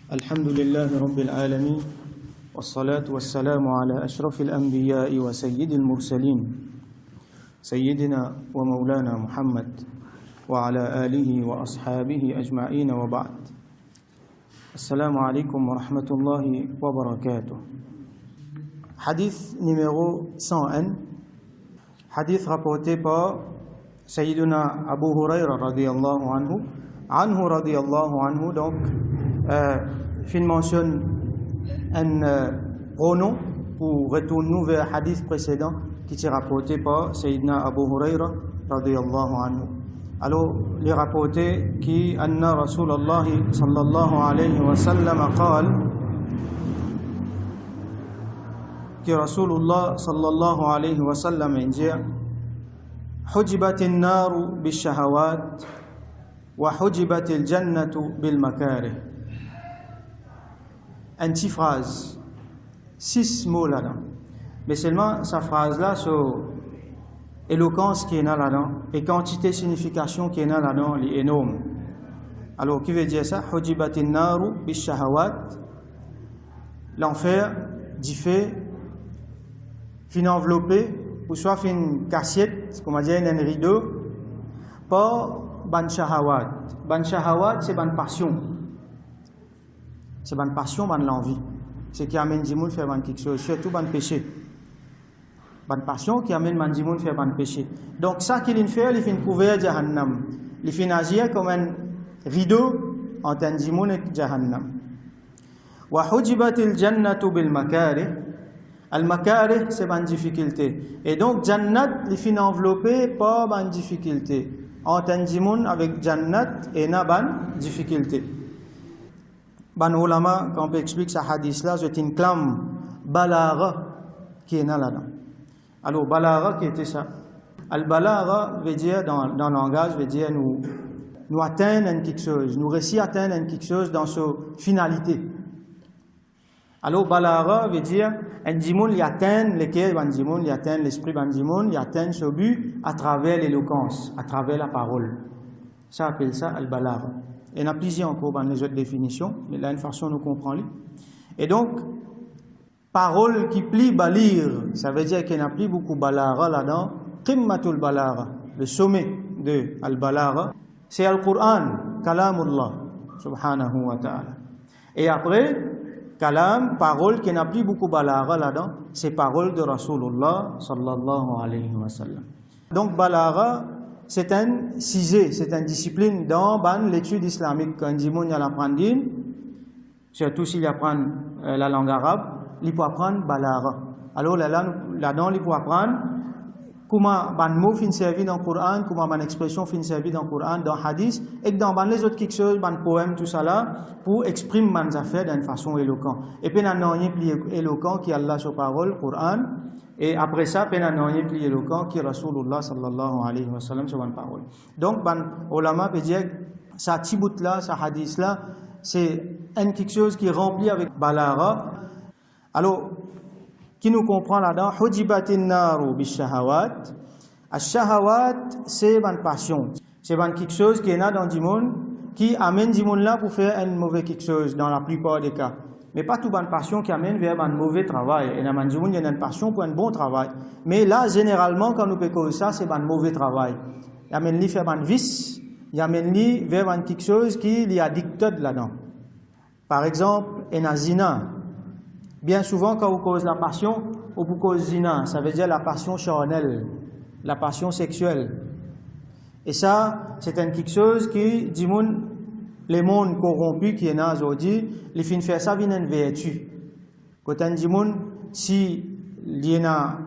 الحمد لله رب العالمين والصلاة والسلام على أشرف الأنبياء وسيد المرسلين سيدنا ومولانا محمد وعلى آله وأصحابه أجمعين وبعد. السلام عليكم ورحمة الله وبركاته. Hadith numéro 101, hadith rapporté par Sayyiduna Abu Huraira radiyallahu anhu radiyallahu anhu. Donc il mentionne un pronom pour retourner vers le hadith précédent qui est rapporté par Sayyidina Abu Huraira radiyallahu anhu. Alors il est rapporté qui anna Rasulullah sallallahu alayhi wa sallam قال que Rasulullah sallallahu alayhi wa sallam dit حجبت النار بالشهوات وحجبت الجنة بالمكاره. Une petite phrase, 6 mots là-dedans. Mais seulement sa phrase-là, sur éloquence qui est là-dedans, et quantité signification qui est là-dedans, elle est énorme. Alors, qui veut dire ça? Hujibatin naru bishahawat. L'enfer, dit fait, fin enveloppé, ou soit fin cassette, comme on dit, un rideau, par ban shahawat. Ban shahawat, c'est ban passion. C'est ban passion, ban l'envie. C'est qui amène Dimoun faire ban quelque chose, surtout ban péché. Ban passion qui amène ban Dimoun faire ban péché. Donc ça qu'il fait, il fait couvert Jahannam. Il fait agir comme un rideau entre Dimoun et Jahannam. Wa hujibatil jannatu bil makari. Al makari, c'est ban difficulté. Et donc Jannat, il fait enveloppé par ban difficulté. Entre Dimoun avec Jannat et na ban difficulté. Ban ulama, quand on explique ce hadith-là, c'est une clame balagha qui est là-dedans. Alors, balagha qui était ça? Al-balagha veut dire, dans le langage, veut dire nous atteindre quelque chose, nous réussir à atteindre quelque chose dans sa finalité. Alors, balagha veut dire, un dimoun, il atteint lequel, un dimoun, il atteint l'esprit, un dimoun, il atteint ce but à travers l'éloquence, à travers la parole. Ça appelle ça al-balagha. Il y en a plusieurs encore dans les autres définitions, mais là, une façon nous comprendre. Et donc, parole qui plie balir, ça veut dire qu'il n'y a plus beaucoup balara là-dedans. Qimmatul balara, le sommet de al-balara, c'est al-Qur'an, kalamullah, subhanahu wa ta'ala. Et après, kalam, parole qui n'a plus beaucoup balara là-dedans, c'est parole de Rasulullah sallallahu alayhi wa sallam. Donc, balara, c'est un sujet, c'est une discipline dans l'étude islamique. Quand Dimoun apprend surtout s'il apprend la langue arabe, il peut apprendre balara. Alors là-dedans, il peut apprendre comment ban mot fin servi dans le Coran, comment ban expression fin servi dans le Coran, dans le hadith, et dans les autres quelque chose, ban poème, tout ça là, pour exprimer ban affaires d'une façon éloquente. Et puis, il y a un plus éloquent qui est Allah sur parole, Coran. Et après ça, il y a un plus éloquent qui est Rasulullah sallallahu alayhi wa sallam sur une parole. Donc, ban ulama peut dire, ça tibout là, ça hadith là, c'est quelque chose qui est rempli avec balara. Alors, qui nous comprend là-dedans? Hujibatin naru bishahawat. Ash-shahawat, c'est ban passion. C'est ban quelque chose qui est là dans le monde, qui amène le monde là pour faire un mauvais quelque chose dans la plupart des cas. Mais pas tout ban passion qui amène vers un mauvais travail. Et dans le monde, il y a une passion pour un bon travail. Mais là, généralement, quand nous pécons ça, c'est un mauvais travail. Il amène lui faire un vice, il amène lui vers quelque chose qui est addicté là-dedans. Par exemple, un zina. Bien souvent, quand vous causez la passion, ou vous causez zina, ça veut dire la passion charnelle, la passion sexuelle. Et ça, c'est quelque chose qui dit les mondes corrompus qui est là aujourd'hui, les fins faire ça viennent une vertu. Quand on dit si il y a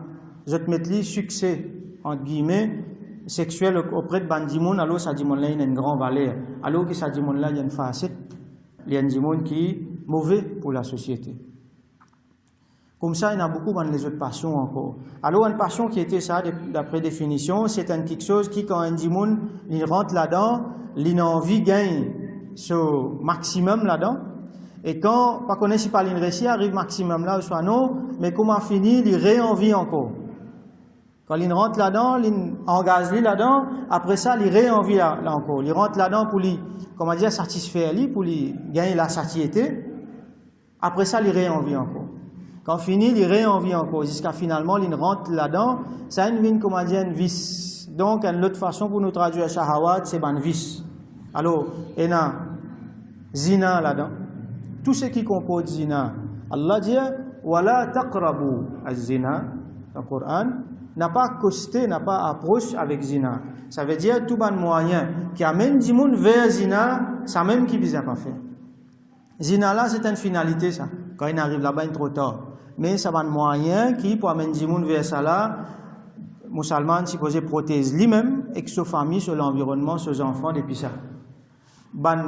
un succès entre guillemets sexuel auprès de bandimoun, alors ça dit là il y a une grande valeur. Alors que ça dit là il y a une facette, il y a un dimon qui est mauvais pour la société. Comme ça, il y en a beaucoup dans les autres passions encore. Alors, une passion qui était ça, d'après définition, c'est quelque chose qui, quand un dimoun, il rentre là-dedans, il a envie de gagner ce maximum là-dedans. Et quand, pas qu'on si par l'inrécit, arrive maximum là, ou soit non, mais comment finir, il réenvie encore. Quand il rentre là-dedans, il engage là-dedans, après ça, il réenvie là encore. Il rentre là-dedans pour lui, comment dire, satisfaire lui, pour lui gagner la satiété. Après ça, il réenvie encore. Quand fini, il réenvie encore. Jusqu'à finalement, il rentre là-dedans. Ça une vine, comment dire, une vice. Donc, une autre façon pour nous traduire shahawat, c'est une vice. Alors, il y a zina là-dedans. Tout ce qui compose zina. Allah dit, wala taqrabu az-zina, dans le Coran, n'a pas accosté, n'a pas approche avec zina. Ça veut dire tout bon moyen qui amène du monde vers zina, ça même qui ne pas faire. Zina là, c'est une finalité ça. Quand il arrive là-bas, il est trop tard. Mais ça va un moyen qui pour amener du monde vers ça là, musulman supposé protège lui-même et que sa famille, sur l'environnement, ses enfants depuis ça. Ban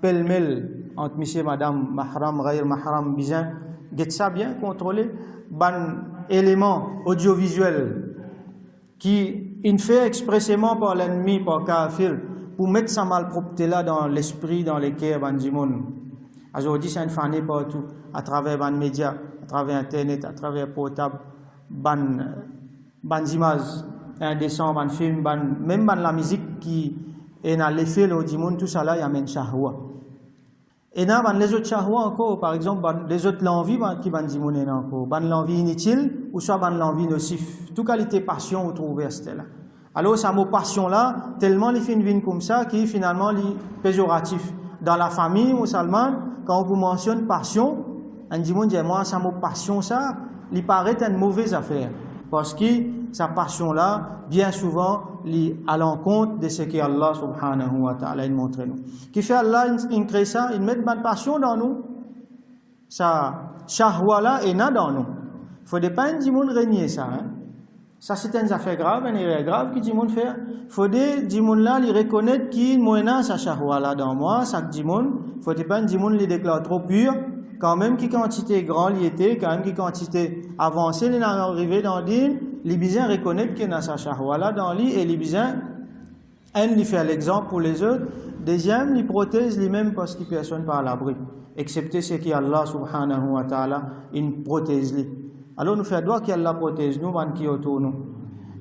pêle-mêle entre monsieur et madame, mahram, ghayr mahram, bizin, get ça bien contrôlé. Ban élément audiovisuel qui est fait expressément par l'ennemi, par kafir, pour mettre sa malpropreté là dans l'esprit, dans les cœurs ban du monde. Aujourd'hui, c'est une fané partout, à travers ban médias, à travers internet, à travers portable, ban images indécents, ban film, même ban la musique qui est dans l'effet du monde, tout ça là, il amène shahwa. Et dans les autres shahwa encore, par exemple, les autres l'envie qui ban du monde encore, ban l'envie inutile ou soit ban l'envie nocif. Toute qualité passion vous trouvez là. Alors, ça mot passion là, tellement les films viennent comme ça, qui finalement est péjoratif. Dans la famille musulmane, quand on vous mentionne passion, on dit moi, ça mot passion ça, il paraît une mauvaise affaire. Parce que sa passion là, bien souvent, est à l'encontre de ce que Allah subhanahu wa ta'ala montre nous. Qui fait Allah, il crée ça, il met de passion dans nous. Ça, shahwa là, est dans nous. Il faut pas du monde régner ça. Hein? Ça, c'est une affaire grave, une erreur grave que du monde fait. Il faut du monde là, il reconnaître qu'il y a sa shahwa là dans moi, ça du monde. Il faut pas du monde il déclare trop pur. Quand même qui quantité grande il était, quand même qui quantité avancée, il est arrivé dans l'île, les bisins reconnaissent qu'il y a sa shahwa là dans l'île et les bisins, un, il fait l'exemple pour les autres. Deuxième, il protège lui-même parce qu'il personne pas à l'abri. Excepté ce qui Allah subhanahu wa ta'ala, il protège lui. Alors nous faisons droit qu'Allah protège nous, man qui autour nous.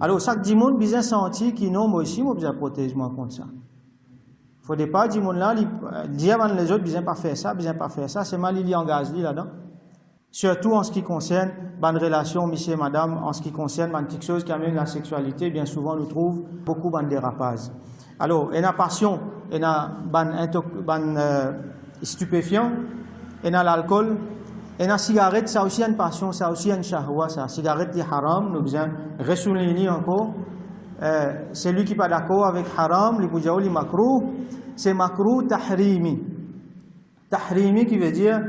Alors chaque dimanche, bisins senti qui non, moi aussi, moi, bisins protège moi contre ça. Il ne faut pas dire là, dire avant les autres, bisins pas faire ça, c'est mal, il y engage là-dedans. Surtout en ce qui concerne bonne relation, monsieur et madame, en ce qui concerne quelque chose qui amène la sexualité, bien souvent nous trouve beaucoup de dérapages. Alors, il y a passion, il y a stupéfiant, il y a l'alcool, il y a la cigarette, ça aussi une passion, ça aussi une shahwa, ça. Cigarette est haram, nous besoin ressouliner encore. Celui qui n'est pas d'accord avec haram, les makrou, c'est makrou tahrimi. Tahrimi qui veut dire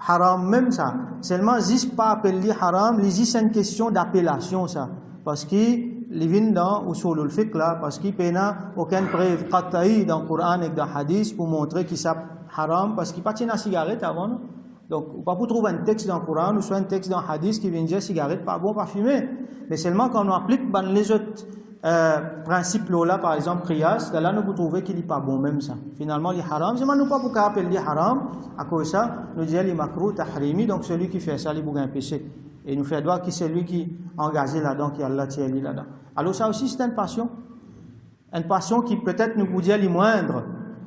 haram même ça. Seulement, juste pas appelé haram, c'est une question d'appellation ça. Parce qu'il vient dans usul al-fiqh là, parce qu'il n'y a aucune preuve qat'i dans le Coran et dans le hadith pour montrer qu'il c'est haram, parce qu'il n'y a pas de cigarette avant. Non? Donc, on ne peut pas trouver un texte dans le Coran ou soit un texte dans le hadith qui vient dire cigarette pas bon, pas fumé. Mais seulement quand on applique les autres principes là, par exemple, qiyas, là nous pouvons trouver qu'il n'est pas bon même ça. Finalement, il est haram. C'est nous pas pour appeler haram, à cause de ça, nous disons il est makruh tahrimi, donc celui qui fait ça, il est un péché. Et nous fait droit que c'est lui qui est engagé là-dedans, qui Allah tient lui là-dedans. Alors ça aussi c'est une passion. Une passion qui peut-être nous peut dire les moindres,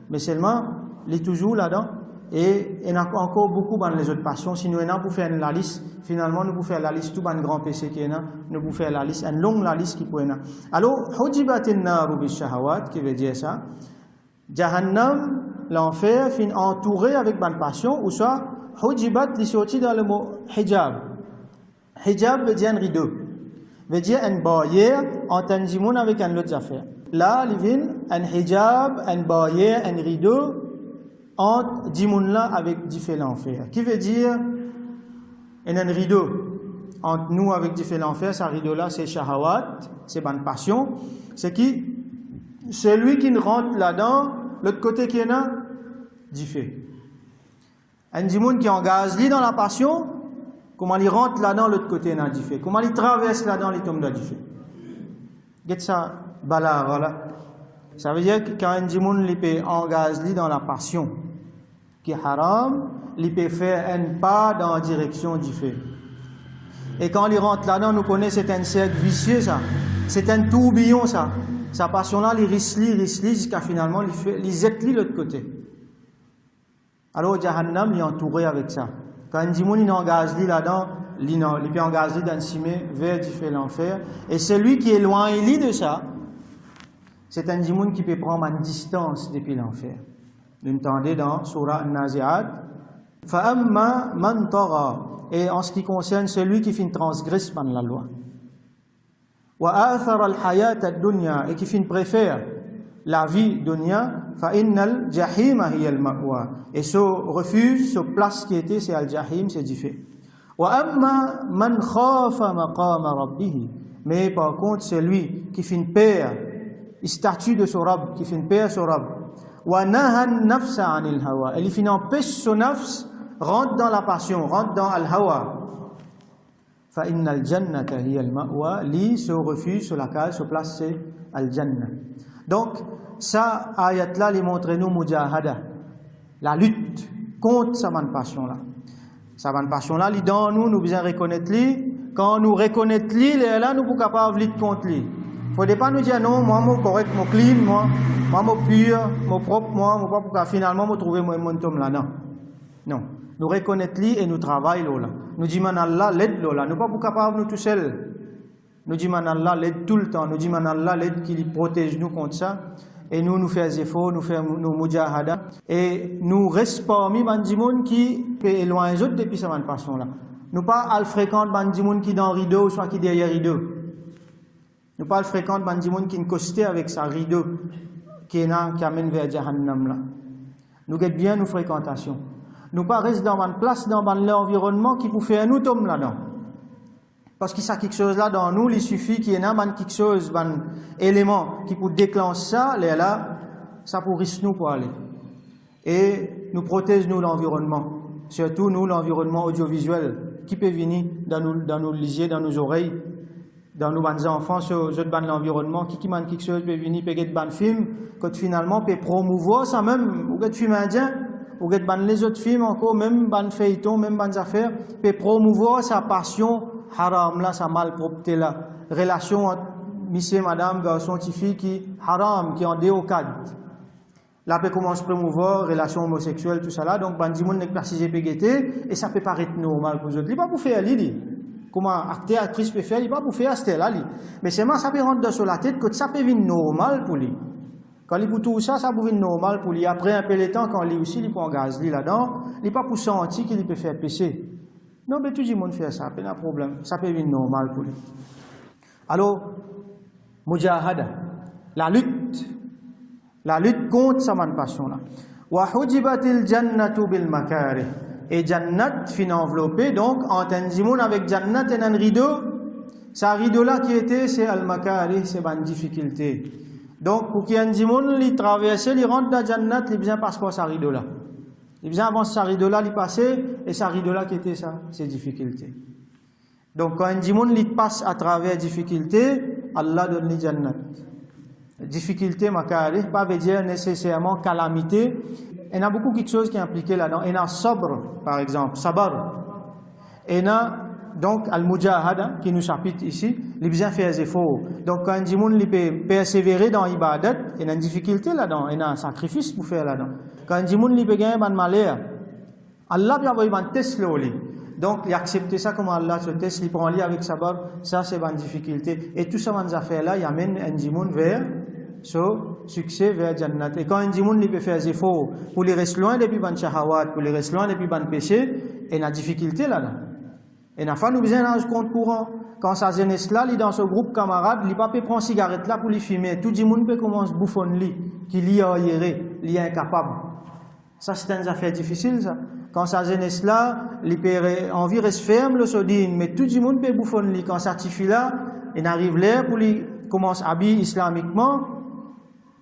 mais seulement, il est toujours là-dedans. Et il y a encore beaucoup dans les autres passions. Si nous avons pour faire la liste, finalement, nous pouvons faire la liste, tout le grand péché qui est là, nous pouvons faire la liste, une longue la liste qui peut être là. Alors, hujibatin naru bishahawat, qui veut dire ça, Jahannam, l'enfer, fin entouré avec bonne passion, ou soit, hujibat, il sorti dans le mot hijab. Hijab veut dire un rideau, veut dire une barrière entre un djimoun avec un autre affaire. Là, il vient un hijab, une barrière, un rideau, entre dimoun-là avec différents enfers. Qui veut dire, il y a un rideau entre nous avec différents enfers, ce rideau-là c'est shahawat, c'est bonne passion, c'est qui? Celui qui rentre là-dedans, l'autre côté qui est là, diffé. Un dimoun qui engage lui dans la passion, comment il rentre là-dedans, l'autre côté là, diffé. Comment il traverse là-dedans, il tombe là, diffé. Get ça, bala, voilà. Ça veut dire que quand un dimoun peut engager lui dans la passion, qui est haram, il peut faire un pas dans la direction du fait. Et quand il rentre là-dedans, nous connaissons, c'est un cercle vicieux, ça. C'est un tourbillon, ça. Sa passion-là, il risli, jusqu'à finalement, il jette de l'autre côté. Alors, Jahannam, il est entouré avec ça. Quand on dit moun il engage li là-dedans, il peut engager dans cimé vers différents l'enfer. Et celui qui est loin de ça, c'est un dimoun qui peut prendre une distance depuis l'enfer. Vous entendez dans Surah An-Nazi'at, Fa'amma man tagha. Et en ce qui concerne celui qui fait une transgresse par la loi. Wa athara al-hayat ad-dunya, et qui fait une préfère la vie dunya, fa innal jahima hiya al-ma'wa. Et ce refuge, ce place qui était, c'est al-jahim, c'est différent. Wa amma man khafa maqama rabbih. Mais par contre, celui qui fait une paix, il statue de son Rabb, qui fait une paix à son Rabb. Wa naha an-nafsa 'anil hawa. Et il fait empêche son nafs, rentre dans la passion, rentre dans al-hawa. Fa innal jannata hiya al-ma'wa. Li, ce refuge, sur laquelle se place, c'est al-jannah. Donc, ça, ayat-là, il montre nous mujahada, la lutte contre sa bonne passion-là. Sa bonne passion-là, il dans nous, nous besoin reconnaître lui. Quand nous reconnaissons lui, là, nous sommes capables de lutter contre lui. Il ne faut pas nous dire non, moi, je suis correct, je suis clean, moi, je suis pur, je suis propre, moi, je ne suis pas finalement me trouver mon momentum là-dedans. Non. Nous reconnaissons lui et nous travaillons là. Nous disons Allah, l'aide là. Nous ne sommes pas capables de nous tout seuls. Nous disons Allah, l'aide tout le temps. Nous disons Allah, l'aide qui protège nous contre ça. Et nous faisons des efforts, nous faisons nos mujahada. Et nous restons parmi les gens qui sont éloignés les autres depuis cette passion-là. Nous pas fréquenter les gens qui sont dans le rideau, soit qui sont derrière le rideau. Nous pas fréquenter les gens qui sont costés avec sa rideau qui amène vers Jahannam là. Nous guettons bien nos fréquentations. Nous pas rester dans une place, dans l'environnement qui peut faire nous tomber là-dedans. Parce qu'il y a quelque chose là dans nous, il suffit qu'il y ait quelque chose, un élément qui peut déclencher ça, là, ça pour risquer nous pour aller. Et nous protège nous l'environnement. Surtout nous, l'environnement audiovisuel, qui peut venir dans nos lisiers, dans nos oreilles, dans nos enfants, sur l'environnement, qui m'a quelque chose, peut venir, peut être un film, que finalement peut promouvoir ça même, ou peut film indien, ou peut les autres films encore, même un feuilleton, même des affaires, peut promouvoir sa passion haram là, sa malpropreté là, relation entre monsieur, madame, garçon, fille qui haram, qui en déocade. Là, peut commencer à promouvoir relation homosexuelle, tout ça là, donc, bandimoun n'est pas si pégueté, et ça peut paraître normal pour eux autres. Il n'est pas pour faire l'idée. Comment acteur, actrice peut faire, il n'est pas pour faire ce là. Mais c'est moi, ça peut rentrer dans la tête que ça peut venir normal pour lui. Quand il pour tout ça, ça peut venir normal pour lui. Après un peu de temps, quand il aussi, il peut engager là-dedans, il n'est pas pour sentir qu'il peut faire péché. Non, mais tout le monde fait ça, pas de problème. Ça peut venir normal pour lui. Alors, mujahada, la lutte contre sa bonne passion-là. Wa hujibatil jannatu bil makarih. Et jannat fin enveloppé, donc, entre un dimoun avec jannat et un rideau, sa rideau-là qui était, c'est al makarih, c'est une difficulté. Donc, pour qu'il y ait un dimoun, il traverse, il rentre dans jannat, il vient passer par sa rideau-là. Il vient avancer sa rideau-là, il passe, et sa rideau-là qui était ça, c'est difficulté. Donc, quand un dimoun, il passe à travers difficulté, Allah donne les jannat. Difficulté, makarih, pas veut dire nécessairement calamité. Il y a beaucoup de choses qui sont impliquées là-dedans. Il y a sabr, par exemple, sabar. Et il y a donc al-mujahada, qui nous chapitre ici, il bien faire des efforts. Donc quand un dimoun peut persévérer dans l'ibadat, il y a une difficulté là-dedans, il y a un sacrifice pour faire là-dedans. Quand un dimoun peut gagner un malheur, Allah peut envoyer un test là. Donc il accepte ça comme Allah ce test, il prend lui avec sabar, ça c'est une difficulté. Et tout ça, ces affaires-là, il amène un dimoun vers ce succès, vers Jannat. Et quand un dimoun peut faire des efforts pour les rester loin depuis ban shahawat, pour les rester loin depuis ban péché, il y a une difficulté là-dedans. Et n'a pas nous besoin d'un compte courant. Quand sa jeunesse là, il dans ce groupe camarade, il pas peut prendre cigarette là pour lui fumer. Tout le monde peut commencer à bouffonner, qui l'y a aéré, l'y est incapable. Ça c'est une affaire difficile ça. Quand sa jeunesse là, il peut envie reste ferme le sodine, mais tout le monde peut bouffonner. Quand ça tifie là, il arrive là pour lui commence à habiller islamiquement.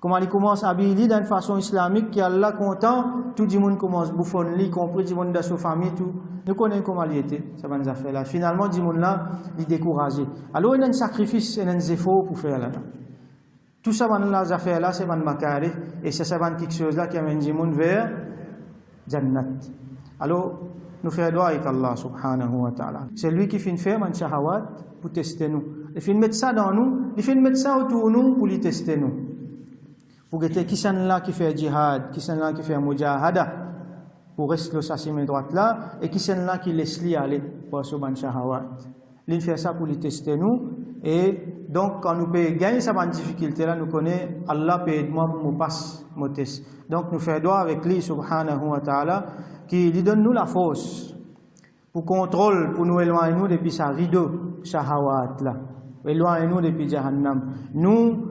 Comment il commence à habiller d'une façon islamique qui Allah content, tout le monde commence à bouffonner, y compris tout le monde de sa famille, tout. Nous connaissons comment il était, ça va nous faire là. Finalement, tout le monde là, il est découragé. Alors, il y a un sacrifice, il y a un effort pour faire là. Tout ça, les affaires là, c'est un makarih, et c'est quelque chose là qui amène le monde vers Jannat. Alors, nous faisons droit avec Allah subhanahu wa ta'ala. C'est lui qui fait faire un shahawat pour tester nous. Il fait mettre ça dans nous, il fait mettre ça autour de nous pour les tester nous. Pour que qui sont là qui fait jihad, qui sont là qui fait mujahada, pour rester sa main droite là, et qui c'est là qui laisse lui aller pour ce ban shahawat. Il fait ça pour les tester nous, et donc quand nous pouvons gagner sa difficulté là, nous connaissons Allah peut aider moi pour nous passer mon test. Donc nous faisons droit avec lui subhanahu wa ta'ala, qui lui donne nous la force pour contrôle, pour nous éloigner nous depuis sa rideau shahawat là, éloigner nous depuis Jahannam. Nous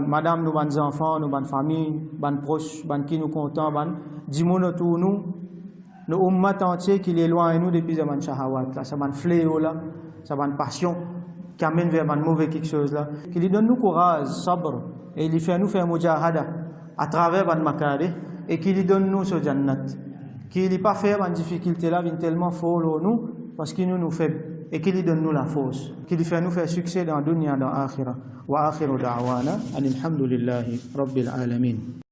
madame, nous ban enfants, nous ban famille, ban proches, ban qui nous content, ban dimoun autour nous ummat entier qui l'éloigne nous depuis zaman shahawat là, ça ban fléau là, ça ban passion qui amène vers ban mauvais quelque chose là, qui lui donne nous courage, sabr, et il fait nous faire mujahada à travers ban makari, et qui lui donne nous ce jannat, qui lui pas faire ban difficulté là, vient tellement follow nous parce qu'il nous fait et qui lui donne nous la force, qui lui fait nous faire succès dans dunya, dans akhirah. Wa akhiru da'wana alhamdulillahi rabbil alamin.